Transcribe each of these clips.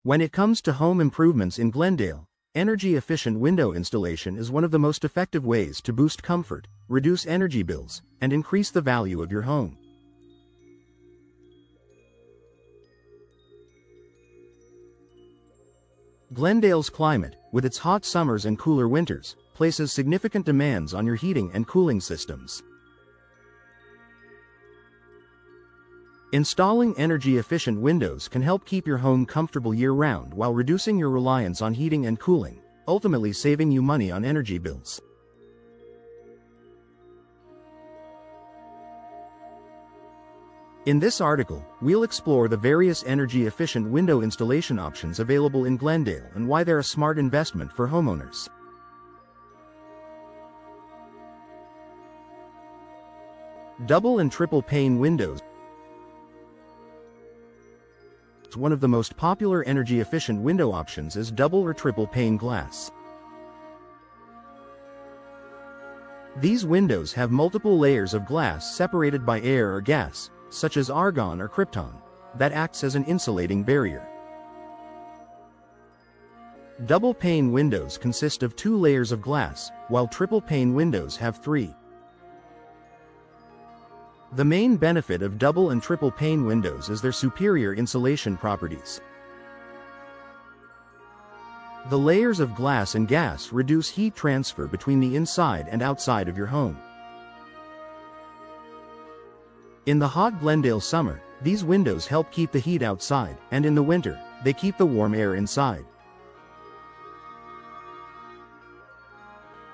When it comes to home improvements in Glendale, energy-efficient window installation is one of the most effective ways to boost comfort, reduce energy bills, and increase the value of your home. Glendale's climate, with its hot summers and cooler winters, places significant demands on your heating and cooling systems. Installing energy-efficient windows can help keep your home comfortable year-round while reducing your reliance on heating and cooling, ultimately saving you money on energy bills. In this article, we'll explore the various energy-efficient window installation options available in Glendale and why they're a smart investment for homeowners. Double and triple pane windows. One of the most popular energy-efficient window options is double or triple pane glass. These windows have multiple layers of glass separated by air or gas, such as argon or krypton, that acts as an insulating barrier. Double pane windows consist of 2 layers of glass, while triple pane windows have 3. The main benefit of double and triple pane windows is their superior insulation properties. The layers of glass and gas reduce heat transfer between the inside and outside of your home. In the hot Glendale summer, these windows help keep the heat outside, and in the winter, they keep the warm air inside.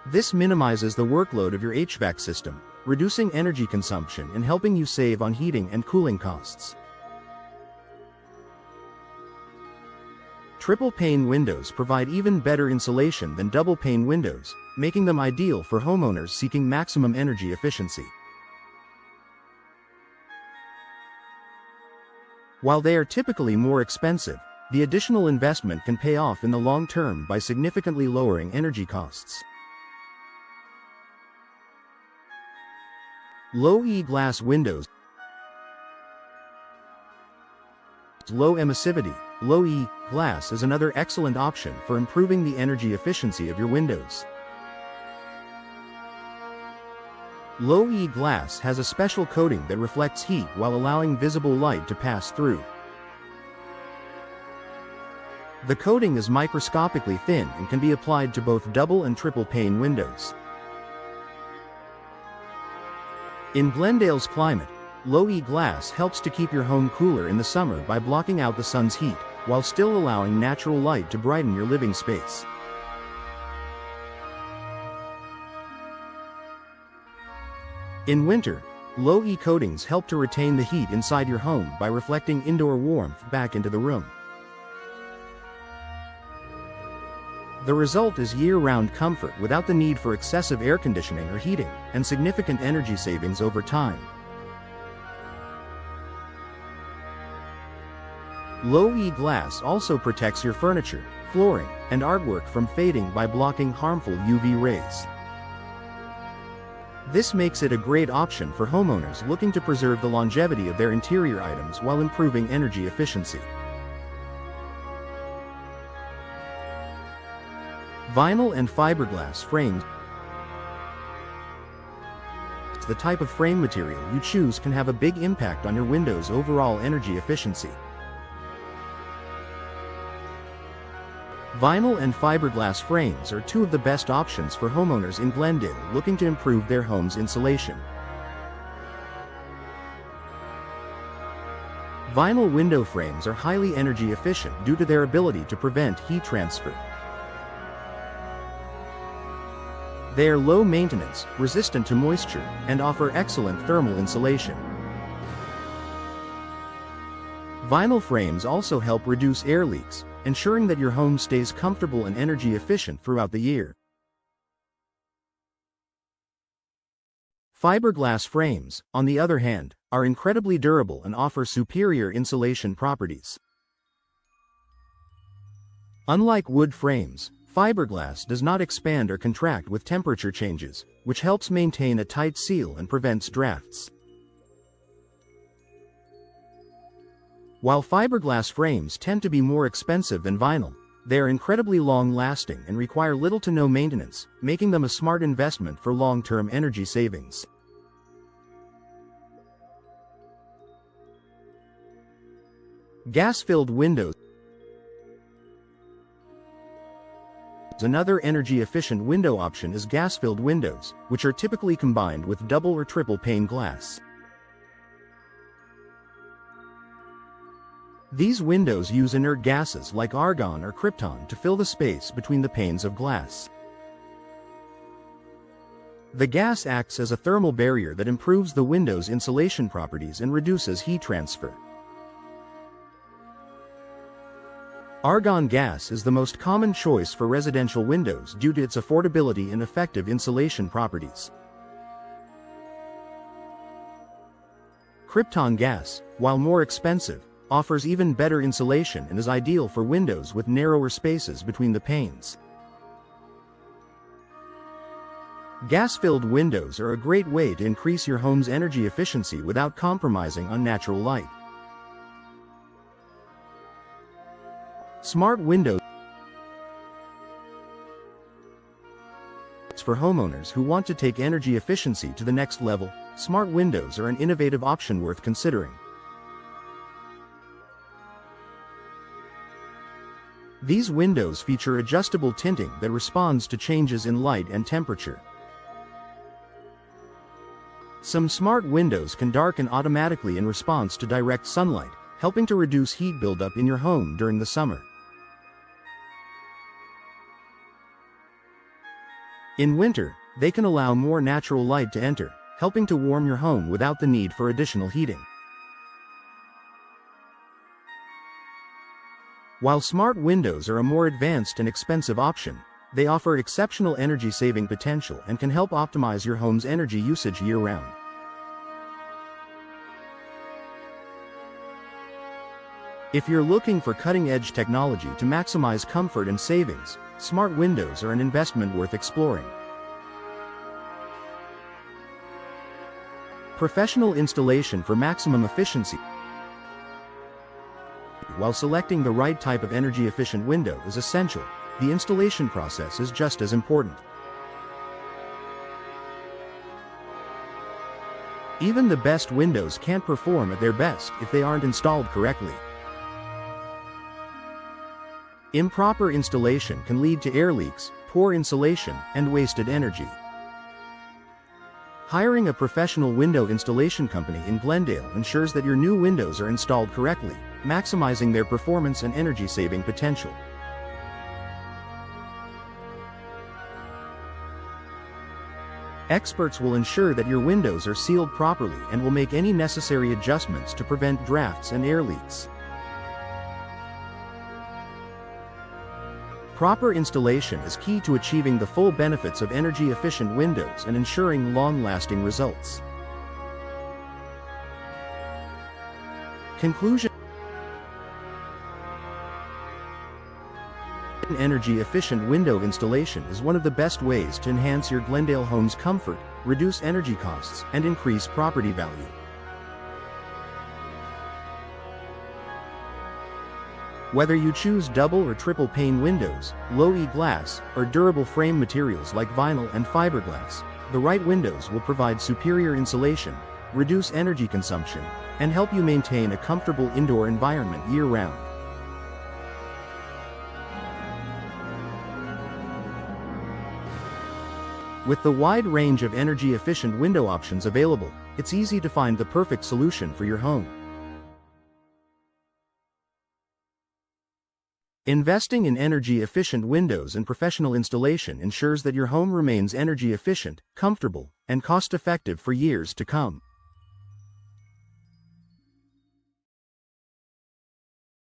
This minimizes the workload of your HVAC system, reducing energy consumption and helping you save on heating and cooling costs. Triple pane windows provide even better insulation than double pane windows, making them ideal for homeowners seeking maximum energy efficiency. While they are typically more expensive, the additional investment can pay off in the long term by significantly lowering energy costs. Low-E glass windows. Low emissivity, low-E glass is another excellent option for improving the energy efficiency of your windows. Low-E glass has a special coating that reflects heat while allowing visible light to pass through. The coating is microscopically thin and can be applied to both double and triple pane windows. In Glendale's climate, low-E glass helps to keep your home cooler in the summer by blocking out the sun's heat, while still allowing natural light to brighten your living space. In winter, low-E coatings help to retain the heat inside your home by reflecting indoor warmth back into the room. The result is year-round comfort without the need for excessive air conditioning or heating, and significant energy savings over time. Low-E glass also protects your furniture, flooring, and artwork from fading by blocking harmful UV rays. This makes it a great option for homeowners looking to preserve the longevity of their interior items while improving energy efficiency. Vinyl and fiberglass frames. The type of frame material you choose can have a big impact on your window's overall energy efficiency. Vinyl and fiberglass frames are 2 of the best options for homeowners in Glendale looking to improve their home's insulation. Vinyl window frames are highly energy efficient due to their ability to prevent heat transfer. They are low maintenance, resistant to moisture, and offer excellent thermal insulation. Vinyl frames also help reduce air leaks, ensuring that your home stays comfortable and energy efficient throughout the year. Fiberglass frames, on the other hand, are incredibly durable and offer superior insulation properties. Unlike wood frames, fiberglass does not expand or contract with temperature changes, which helps maintain a tight seal and prevents drafts. While fiberglass frames tend to be more expensive than vinyl, they are incredibly long-lasting and require little to no maintenance, making them a smart investment for long-term energy savings. Gas-filled windows. Another energy-efficient window option is gas-filled windows, which are typically combined with double or triple pane glass. These windows use inert gases like argon or krypton to fill the space between the panes of glass. The gas acts as a thermal barrier that improves the window's insulation properties and reduces heat transfer. Argon gas is the most common choice for residential windows due to its affordability and effective insulation properties. Krypton gas, while more expensive, offers even better insulation and is ideal for windows with narrower spaces between the panes. Gas-filled windows are a great way to increase your home's energy efficiency without compromising on natural light. Smart windows. For homeowners who want to take energy efficiency to the next level, smart windows are an innovative option worth considering. These windows feature adjustable tinting that responds to changes in light and temperature. Some smart windows can darken automatically in response to direct sunlight, helping to reduce heat buildup in your home during the summer. In winter, they can allow more natural light to enter, helping to warm your home without the need for additional heating. While smart windows are a more advanced and expensive option, they offer exceptional energy-saving potential and can help optimize your home's energy usage year-round. If you're looking for cutting-edge technology to maximize comfort and savings, smart windows are an investment worth exploring. Professional installation for maximum efficiency. While selecting the right type of energy-efficient window is essential, the installation process is just as important. Even the best windows can't perform at their best if they aren't installed correctly. Improper installation can lead to air leaks, poor insulation, and wasted energy. Hiring a professional window installation company in Glendale ensures that your new windows are installed correctly, maximizing their performance and energy-saving potential. Experts will ensure that your windows are sealed properly and will make any necessary adjustments to prevent drafts and air leaks. Proper installation is key to achieving the full benefits of energy-efficient windows and ensuring long-lasting results. Conclusion. Energy-efficient window installation is one of the best ways to enhance your Glendale home's comfort, reduce energy costs, and increase property value. Whether you choose double or triple pane windows, low-E glass, or durable frame materials like vinyl and fiberglass, the right windows will provide superior insulation, reduce energy consumption, and help you maintain a comfortable indoor environment year-round. With the wide range of energy-efficient window options available, it's easy to find the perfect solution for your home. Investing in energy-efficient windows and professional installation ensures that your home remains energy-efficient, comfortable, and cost-effective for years to come.